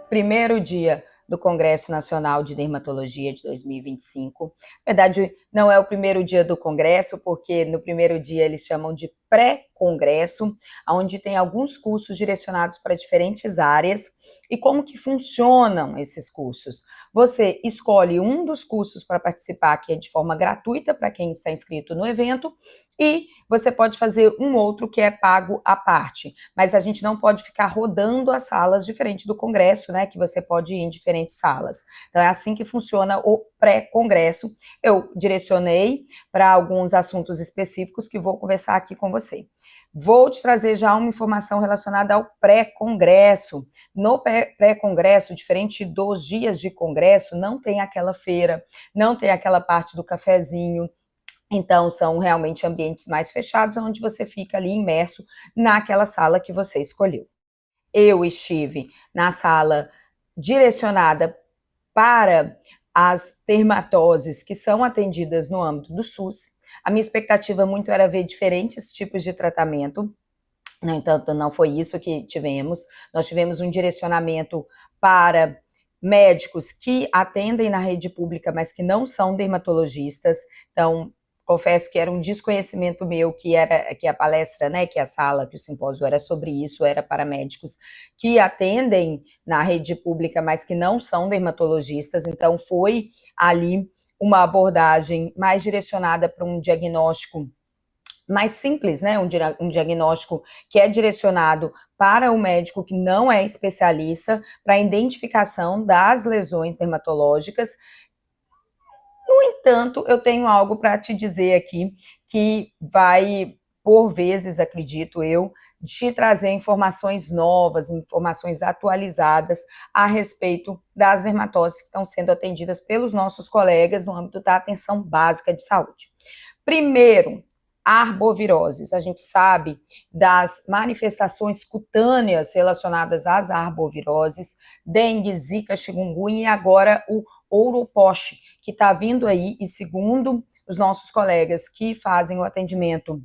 primeiro dia do Congresso Nacional de Dermatologia de 2025. Na verdade, não é o primeiro dia do Congresso, porque no primeiro dia eles chamam de pré-congresso, onde tem alguns cursos direcionados para diferentes áreas. E como que funcionam esses cursos? Você escolhe um dos cursos para participar, que é de forma gratuita para quem está inscrito no evento, e você pode fazer um outro que é pago à parte. Mas a gente não pode ficar rodando as salas diferente do Congresso, né? Que você pode ir em diferentes salas. Então é assim que funciona o pré-congresso. Eu direcionei para alguns assuntos específicos que vou conversar aqui com você. Vou te trazer já uma informação relacionada ao pré-congresso. No pré-congresso, diferente dos dias de congresso, não tem aquela feira, não tem aquela parte do cafezinho. Então, são realmente ambientes mais fechados, onde você fica ali imerso naquela sala que você escolheu. Eu estive na sala direcionada para as dermatoses que são atendidas no âmbito do SUS. A minha expectativa muito era ver diferentes tipos de tratamento. No entanto, não foi isso que tivemos. Nós tivemos um direcionamento para médicos que atendem na rede pública, mas que não são dermatologistas. Então, confesso que era um desconhecimento meu que a palestra, né, que a sala, que o simpósio era sobre isso, era para médicos que atendem na rede pública, mas que não são dermatologistas. Então, foi ali uma abordagem mais direcionada para um diagnóstico mais simples, né? Um diagnóstico que é direcionado para o médico que não é especialista, para a identificação das lesões dermatológicas. No entanto, eu tenho algo para te dizer aqui que vai, por vezes, acredito eu, te trazer informações novas, informações atualizadas a respeito das dermatoses que estão sendo atendidas pelos nossos colegas no âmbito da atenção básica de saúde. Primeiro, arboviroses. A gente sabe das manifestações cutâneas relacionadas às arboviroses, dengue, zika, chikungunya e agora o ouro-poche, que está vindo aí e segundo os nossos colegas que fazem o atendimento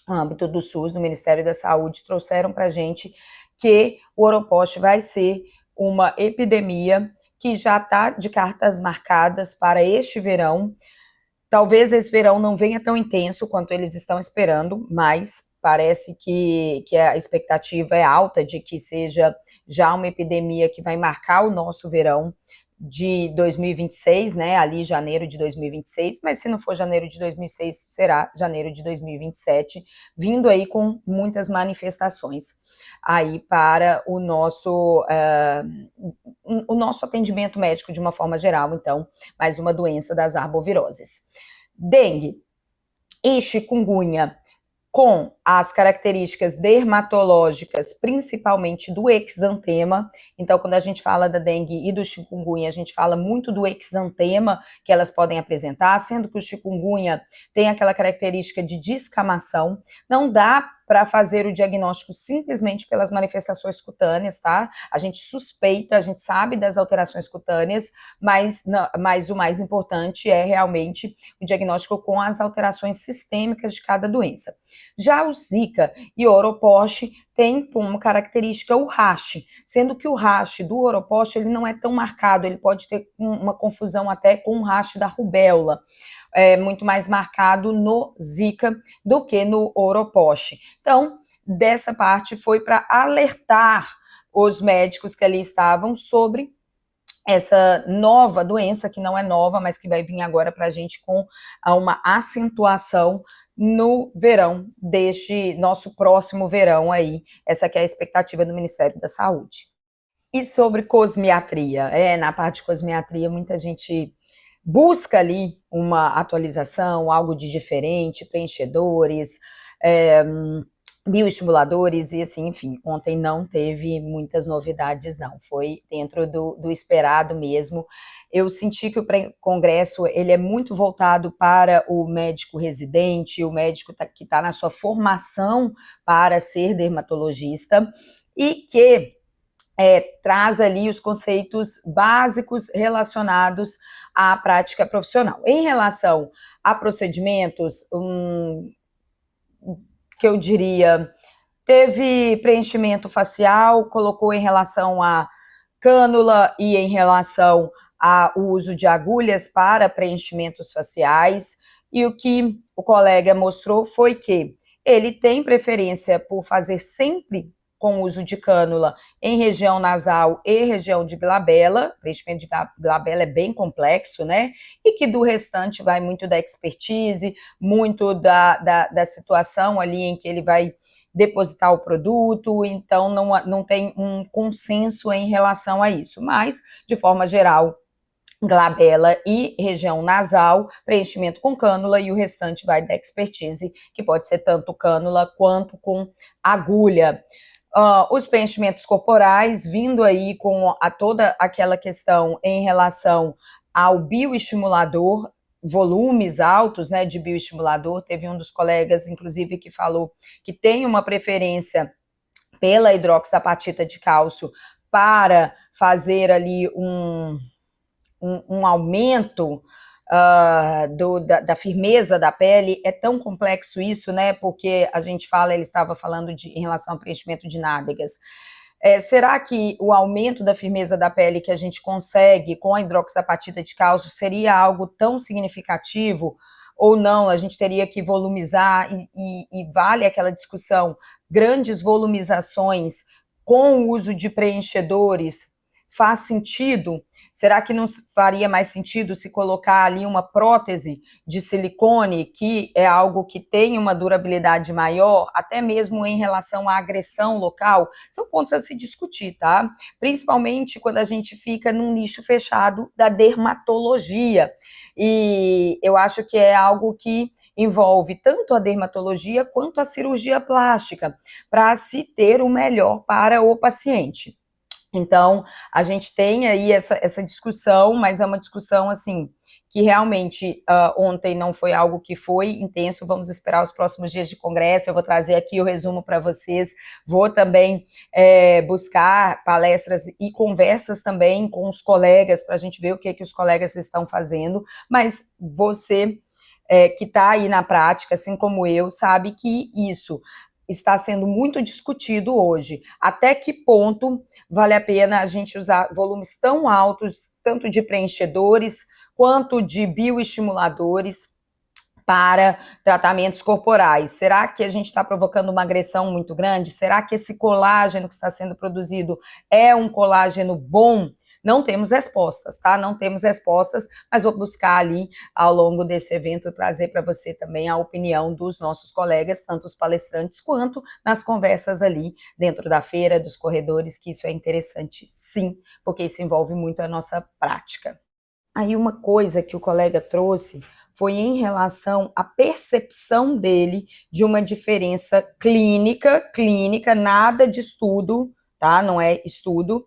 no âmbito do SUS, do Ministério da Saúde, trouxeram para a gente que o ouro-poche vai ser uma epidemia que já está de cartas marcadas para este verão. Talvez esse verão não venha tão intenso quanto eles estão esperando, mas parece que a expectativa é alta de que seja já uma epidemia que vai marcar o nosso verão de 2026, né, ali janeiro de 2026, mas se não for janeiro de 2006, será janeiro de 2027, vindo aí com muitas manifestações aí para o nosso atendimento médico de uma forma geral, então, mais uma doença das arboviroses. Dengue e chikungunya com as características dermatológicas, principalmente do exantema. Então, quando a gente fala da dengue e do chikungunya, a gente fala muito do exantema que elas podem apresentar, sendo que o chikungunya tem aquela característica de descamação. Não dá para fazer o diagnóstico simplesmente pelas manifestações cutâneas, tá? A gente suspeita, a gente sabe das alterações cutâneas, mas o mais importante é realmente o diagnóstico com as alterações sistêmicas de cada doença. Já o Zika e o ouro-poche tem como característica o rash, sendo que o rash do ouro-poche ele não é tão marcado, ele pode ter uma confusão até com o rash da rubéola, muito mais marcado no Zika do que no ouro-poche. Então, dessa parte foi para alertar os médicos que ali estavam sobre essa nova doença, que não é nova, mas que vai vir agora para a gente com uma acentuação no verão deste nosso próximo verão aí, essa que é a expectativa do Ministério da Saúde. E sobre cosmiatria, na parte de cosmiatria muita gente busca ali uma atualização, algo de diferente, preenchedores, bioestimuladores e assim, enfim, ontem não teve muitas novidades não, foi dentro do esperado mesmo. Eu senti que o congresso ele é muito voltado para o médico residente, o médico que está na sua formação para ser dermatologista e que traz ali os conceitos básicos relacionados à prática profissional. Em relação a procedimentos, que eu diria, teve preenchimento facial, colocou em relação a cânula e em relação ao uso de agulhas para preenchimentos faciais. E o que o colega mostrou foi que ele tem preferência por fazer sempre com uso de cânula em região nasal e região de glabela. O preenchimento de glabela é bem complexo, né? E que do restante vai muito da expertise, muito da situação ali em que ele vai depositar o produto, então não tem um consenso em relação a isso. Mas, de forma geral, glabela e região nasal, preenchimento com cânula, e o restante vai da expertise, que pode ser tanto cânula quanto com agulha. Os preenchimentos corporais, vindo aí com toda aquela questão em relação ao bioestimulador, volumes altos, né, de bioestimulador. Teve um dos colegas, inclusive, que falou que tem uma preferência pela hidroxapatita de cálcio para fazer ali um aumento da firmeza da pele. É tão complexo isso, né? Porque a gente fala, ele estava falando em relação ao preenchimento de nádegas. Será que o aumento da firmeza da pele que a gente consegue com a hidroxapatita de cálcio seria algo tão significativo ou não? A gente teria que volumizar e vale aquela discussão, grandes volumizações com o uso de preenchedores faz sentido? Será que não faria mais sentido se colocar ali uma prótese de silicone, que é algo que tem uma durabilidade maior, até mesmo em relação à agressão local? São pontos a se discutir, tá? Principalmente quando a gente fica num nicho fechado da dermatologia. E eu acho que é algo que envolve tanto a dermatologia quanto a cirurgia plástica, para se ter o melhor para o paciente. Então, a gente tem aí essa discussão, mas é uma discussão, assim, que realmente ontem não foi algo que foi intenso. Vamos esperar os próximos dias de congresso. Eu vou trazer aqui o resumo para vocês. Vou também buscar palestras e conversas também com os colegas, para a gente ver o que os colegas estão fazendo. Mas você que está aí na prática, assim como eu, sabe que isso está sendo muito discutido hoje. Até que ponto vale a pena a gente usar volumes tão altos, tanto de preenchedores quanto de bioestimuladores para tratamentos corporais? Será que a gente está provocando uma agressão muito grande? Será que esse colágeno que está sendo produzido é um colágeno bom? Não temos respostas, tá? Não temos respostas, mas vou buscar ali, ao longo desse evento, trazer para você também a opinião dos nossos colegas, tanto os palestrantes quanto nas conversas ali dentro da feira, dos corredores, que isso é interessante sim, porque isso envolve muito a nossa prática. Aí uma coisa que o colega trouxe foi em relação à percepção dele de uma diferença clínica, nada de estudo, tá? Não é estudo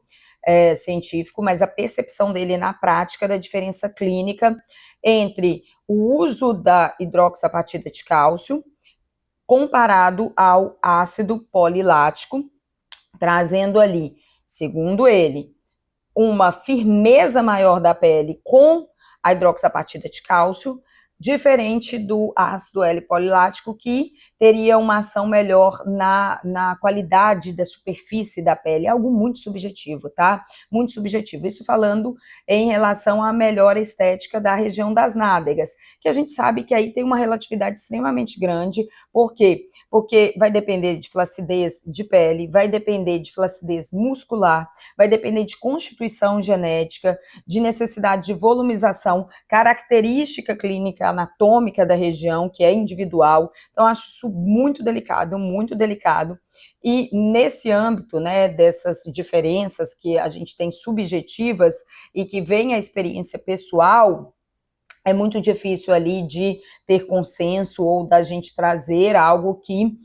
científico, mas a percepção dele na prática da diferença clínica entre o uso da hidroxapatita de cálcio comparado ao ácido polilático, trazendo ali, segundo ele, uma firmeza maior da pele com a hidroxapatita de cálcio, diferente do ácido L-polilático, que teria uma ação melhor na qualidade da superfície da pele. É algo muito subjetivo, tá? Muito subjetivo. Isso falando em relação à melhor estética da região das nádegas, que a gente sabe que aí tem uma relatividade extremamente grande. Por quê? Porque vai depender de flacidez de pele, vai depender de flacidez muscular, vai depender de constituição genética, de necessidade de volumização, característica clínica anatômica da região, que é individual. Então, acho isso muito delicado, muito delicado. E nesse âmbito, né, dessas diferenças que a gente tem subjetivas e que vem a experiência pessoal, é muito difícil ali de ter consenso ou da gente trazer algo que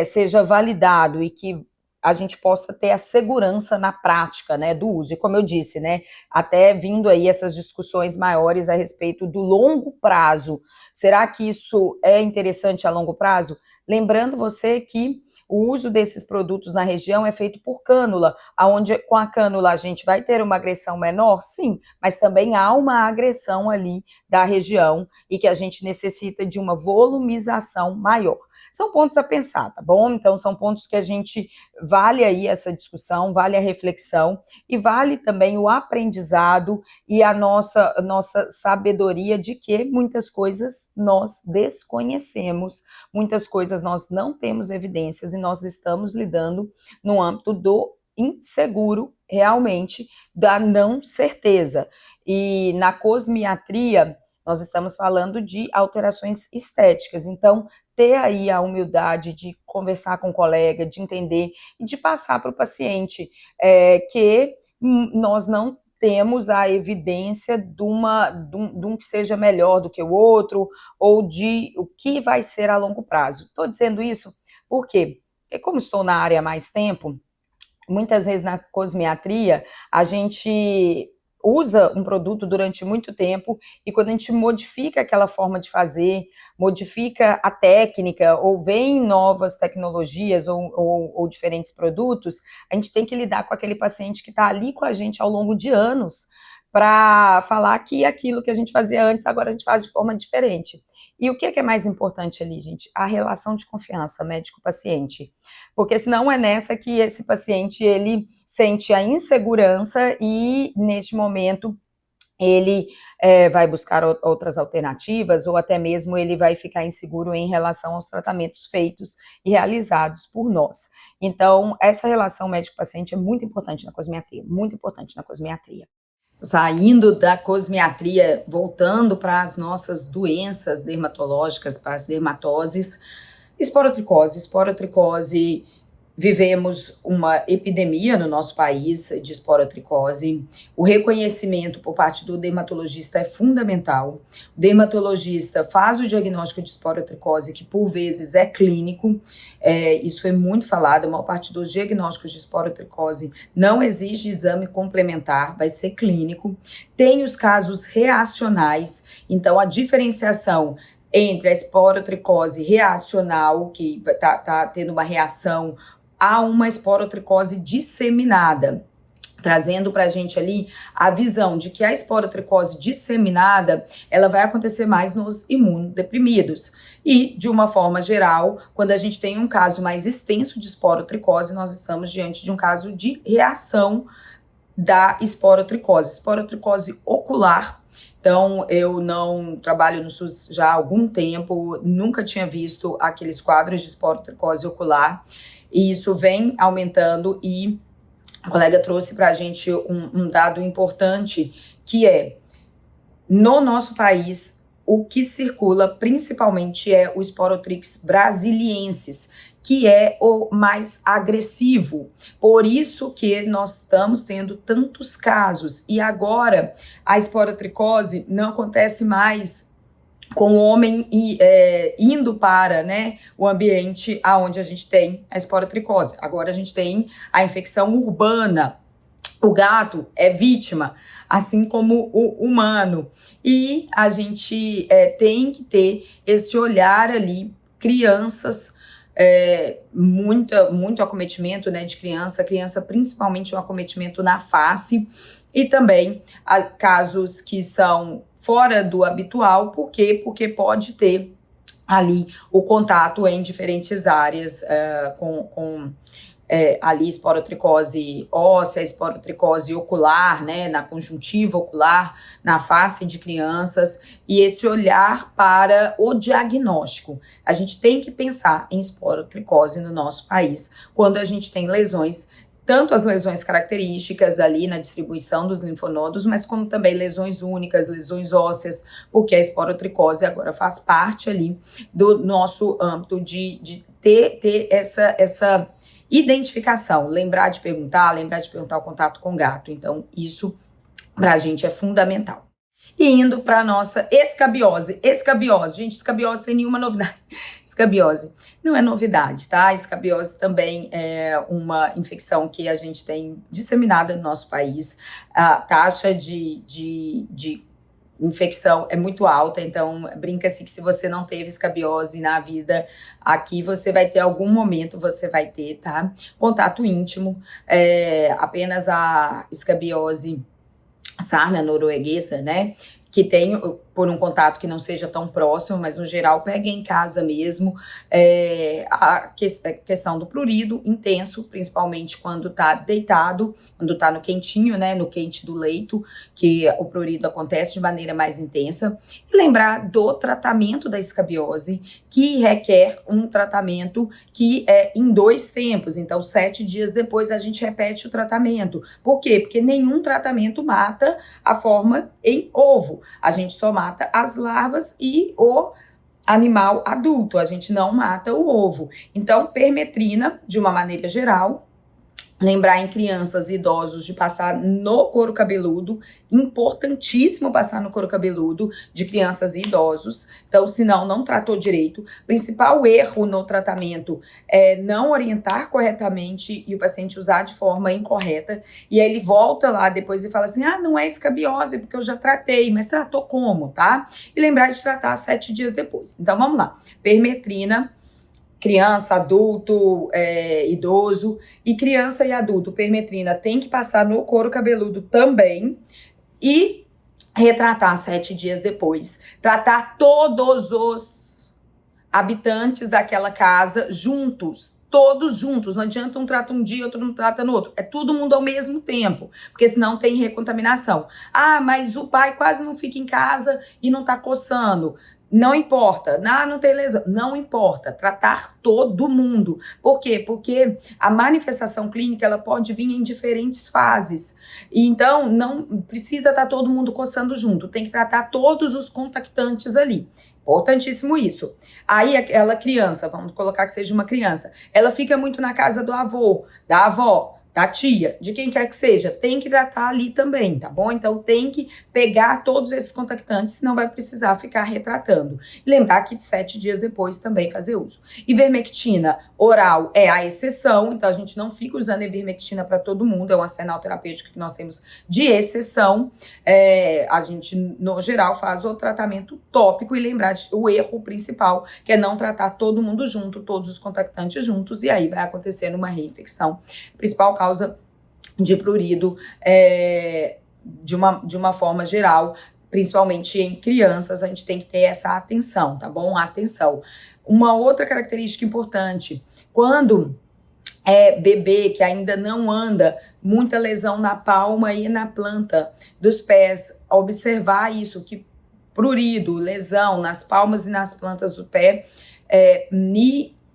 seja validado e que a gente possa ter a segurança na prática, né, do uso. E como eu disse, né, até vindo aí essas discussões maiores a respeito do longo prazo. Será que isso é interessante a longo prazo? Lembrando você que o uso desses produtos na região é feito por cânula, aonde com a cânula a gente vai ter uma agressão menor, sim, mas também há uma agressão ali da região e que a gente necessita de uma volumização maior. São pontos a pensar, tá bom? Então são pontos que a gente vale aí essa discussão, vale a reflexão e vale também o aprendizado e a nossa sabedoria de que muitas coisas nós desconhecemos, muitas coisas nós não temos evidências e nós estamos lidando no âmbito do inseguro, realmente, da não certeza. E na cosmiatria, nós estamos falando de alterações estéticas, então ter aí a humildade de conversar com o colega, de entender e de passar para o paciente que nós não temos a evidência de um que seja melhor do que o outro, ou de o que vai ser a longo prazo. Estou dizendo isso por quê? Porque como estou na área há mais tempo, muitas vezes na cosmiatria, a gente usa um produto durante muito tempo e quando a gente modifica aquela forma de fazer, modifica a técnica ou vem novas tecnologias ou diferentes produtos, a gente tem que lidar com aquele paciente que está ali com a gente ao longo de anos para falar que aquilo que a gente fazia antes, agora a gente faz de forma diferente. E o que é mais importante ali, gente? A relação de confiança médico-paciente. Porque senão é nessa que esse paciente, ele sente a insegurança e, neste momento, ele vai buscar outras alternativas ou até mesmo ele vai ficar inseguro em relação aos tratamentos feitos e realizados por nós. Então, essa relação médico-paciente é muito importante na cosmiatria, muito importante na cosmiatria. Saindo da cosmiatria, voltando para as nossas doenças dermatológicas, para as dermatoses, esporotricose. Esporotricose, vivemos uma epidemia no nosso país de esporotricose. O reconhecimento por parte do dermatologista é fundamental. O dermatologista faz o diagnóstico de esporotricose, que por vezes é clínico. Isso foi muito falado, a maior parte dos diagnósticos de esporotricose não exige exame complementar, vai ser clínico. Tem os casos reacionais, então a diferenciação entre a esporotricose reacional, que tá tendo uma reação a uma esporotricose disseminada, trazendo para a gente ali a visão de que a esporotricose disseminada, ela vai acontecer mais nos imunodeprimidos. E, de uma forma geral, quando a gente tem um caso mais extenso de esporotricose, nós estamos diante de um caso de reação da esporotricose ocular. Então, eu não trabalho no SUS já há algum tempo, nunca tinha visto aqueles quadros de esporotricose ocular, e isso vem aumentando e a colega trouxe para a gente um dado importante, que é, no nosso país, o que circula principalmente é o Sporotrix brasiliensis, que é o mais agressivo. Por isso que nós estamos tendo tantos casos. E agora, a esporotricose não acontece mais com o homem indo para, né, o ambiente onde a gente tem a esporotricose. Agora a gente tem a infecção urbana. O gato é vítima, assim como o humano. E a gente tem que ter esse olhar ali, crianças, muito acometimento, né, de criança principalmente um acometimento na face, e também casos que são fora do habitual. Por quê? Porque pode ter ali o contato em diferentes áreas com ali esporotricose óssea, esporotricose ocular, né, na conjuntiva ocular, na face de crianças, e esse olhar para o diagnóstico. A gente tem que pensar em esporotricose no nosso país quando a gente tem lesões, tanto as lesões características ali na distribuição dos linfonodos, mas como também lesões únicas, lesões ósseas, porque a esporotricose agora faz parte ali do nosso âmbito de ter essa identificação, lembrar de perguntar o contato com o gato. Então, isso para a gente é fundamental. E indo para a nossa escabiose. Gente, escabiose sem nenhuma novidade. Escabiose não é novidade, tá? Escabiose também é uma infecção que a gente tem disseminada no nosso país. A taxa de infecção é muito alta, então brinca-se que se você não teve escabiose na vida, aqui você vai ter algum momento, você vai ter, tá? Contato íntimo, apenas a escabiose sarna norueguesa, né? Que tem por um contato que não seja tão próximo, mas no geral pega em casa mesmo. A questão do prurido intenso, principalmente quando tá deitado, quando tá no quentinho, né? No quente do leito, que o prurido acontece de maneira mais intensa. E lembrar do tratamento da escabiose, que requer um tratamento que é em 2 tempos. Então, 7 dias depois a gente repete o tratamento. Por quê? Porque nenhum tratamento mata a forma em ovo. A gente só mata as larvas e o animal adulto, a gente não mata o ovo. Então, permetrina, de uma maneira geral, lembrar em crianças e idosos de passar no couro cabeludo, importantíssimo passar no couro cabeludo de crianças e idosos, então senão não tratou direito. Principal erro no tratamento é não orientar corretamente e o paciente usar de forma incorreta, e aí ele volta lá depois e fala assim, não é escabiose porque eu já tratei, mas tratou como, tá? E lembrar de tratar 7 dias depois. Então vamos lá, permetrina, criança, adulto, idoso, e criança e adulto, permetrina tem que passar no couro cabeludo também, e retratar 7 dias depois. Tratar todos os habitantes daquela casa juntos, todos juntos, não adianta um trata um dia, outro não trata no outro, é todo mundo ao mesmo tempo, porque senão tem recontaminação. Mas o pai quase não fica em casa e não tá coçando. Não importa, não tem lesão, não importa, tratar todo mundo. Por quê? Porque a manifestação clínica ela pode vir em diferentes fases. E então, não precisa estar todo mundo coçando junto, tem que tratar todos os contactantes ali. Importantíssimo isso. Aí aquela criança, vamos colocar que seja uma criança, ela fica muito na casa do avô, da avó, da tia, de quem quer que seja, tem que tratar ali também, tá bom? Então tem que pegar todos esses contactantes, senão vai precisar ficar retratando. E lembrar que 7 dias depois também fazer uso. Ivermectina oral é a exceção, então a gente não fica usando ivermectina para todo mundo, é um arsenal terapêutico que nós temos de exceção. A gente, no geral, faz o tratamento tópico e lembrar o erro principal, que é não tratar todo mundo junto, todos os contactantes juntos, e aí vai acontecendo uma reinfecção. Principal causa de prurido, de uma forma geral, principalmente em crianças, a gente tem que ter essa atenção, tá bom? Atenção. Uma outra característica importante, quando bebê que ainda não anda, muita lesão na palma e na planta dos pés, observar isso, que prurido, lesão nas palmas e nas plantas do pé,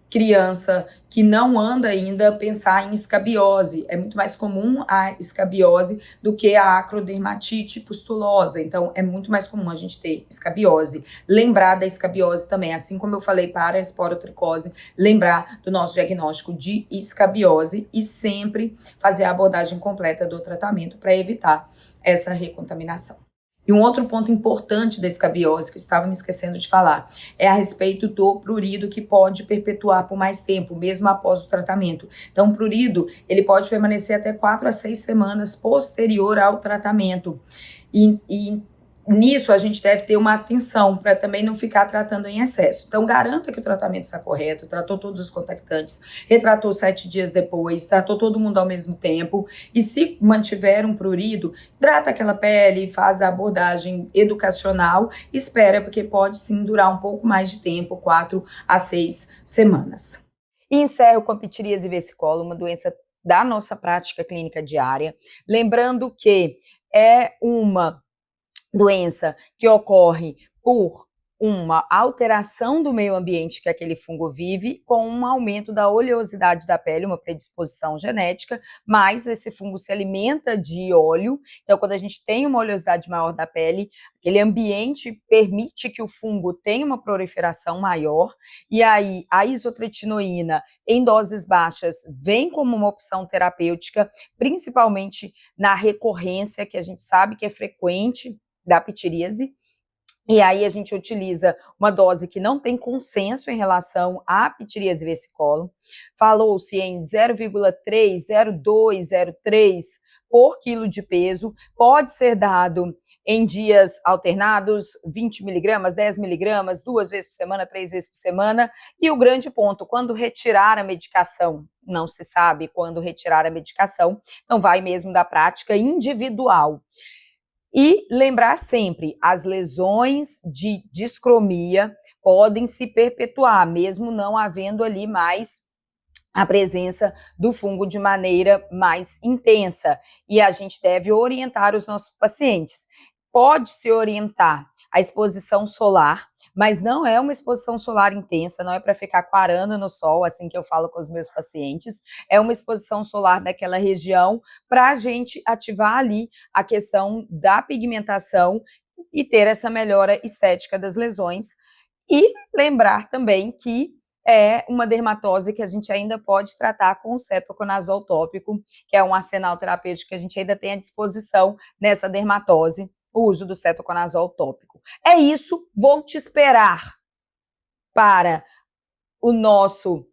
criança que não anda ainda, pensar em escabiose. É muito mais comum a escabiose do que a acrodermatite pustulosa. Então, é muito mais comum a gente ter escabiose. Lembrar da escabiose também, assim como eu falei para a esporotricose, lembrar do nosso diagnóstico de escabiose e sempre fazer a abordagem completa do tratamento para evitar essa recontaminação. E um outro ponto importante da escabiose, que eu estava me esquecendo de falar, é a respeito do prurido que pode perpetuar por mais tempo, mesmo após o tratamento. Então, o prurido, ele pode permanecer até 4 a 6 semanas posterior ao tratamento. E nisso a gente deve ter uma atenção para também não ficar tratando em excesso. Então, garanta que o tratamento está correto, tratou todos os contactantes, retratou 7 dias depois, tratou todo mundo ao mesmo tempo. E se mantiver um prurido, hidrata aquela pele, faz a abordagem educacional, espera, porque pode sim durar um pouco mais de tempo, 4 a 6 semanas. E encerro com a pitiríase versicolor, uma doença da nossa prática clínica diária. Lembrando que é uma doença que ocorre por uma alteração do meio ambiente que aquele fungo vive, com um aumento da oleosidade da pele, uma predisposição genética, mas esse fungo se alimenta de óleo. Então, quando a gente tem uma oleosidade maior da pele, aquele ambiente permite que o fungo tenha uma proliferação maior, e aí a isotretinoína em doses baixas vem como uma opção terapêutica, principalmente na recorrência, que a gente sabe que é frequente da pitiríase. E aí a gente utiliza uma dose que não tem consenso em relação à pitiríase versicolor. Falou-se em 0,3, 0,2, 0,3 por quilo de peso, pode ser dado em dias alternados, 20 miligramas, 10 miligramas, 2 vezes por semana, 3 vezes por semana. E o grande ponto, quando retirar a medicação, não se sabe quando retirar a medicação, então vai mesmo da prática individual. E lembrar sempre, as lesões de discromia podem se perpetuar, mesmo não havendo ali mais a presença do fungo de maneira mais intensa. E a gente deve orientar os nossos pacientes. Pode-se orientar a exposição solar, mas não é uma exposição solar intensa, não é para ficar quarando no sol, assim que eu falo com os meus pacientes, é uma exposição solar daquela região para a gente ativar ali a questão da pigmentação e ter essa melhora estética das lesões. E lembrar também que é uma dermatose que a gente ainda pode tratar com o cetoconazol tópico, que é um arsenal terapêutico que a gente ainda tem à disposição nessa dermatose, o uso do cetoconazol tópico. É isso, vou te esperar para o nosso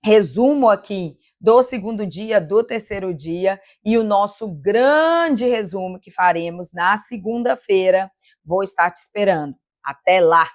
resumo aqui do segundo dia, do terceiro dia e o nosso grande resumo que faremos na segunda-feira. Vou estar te esperando. Até lá!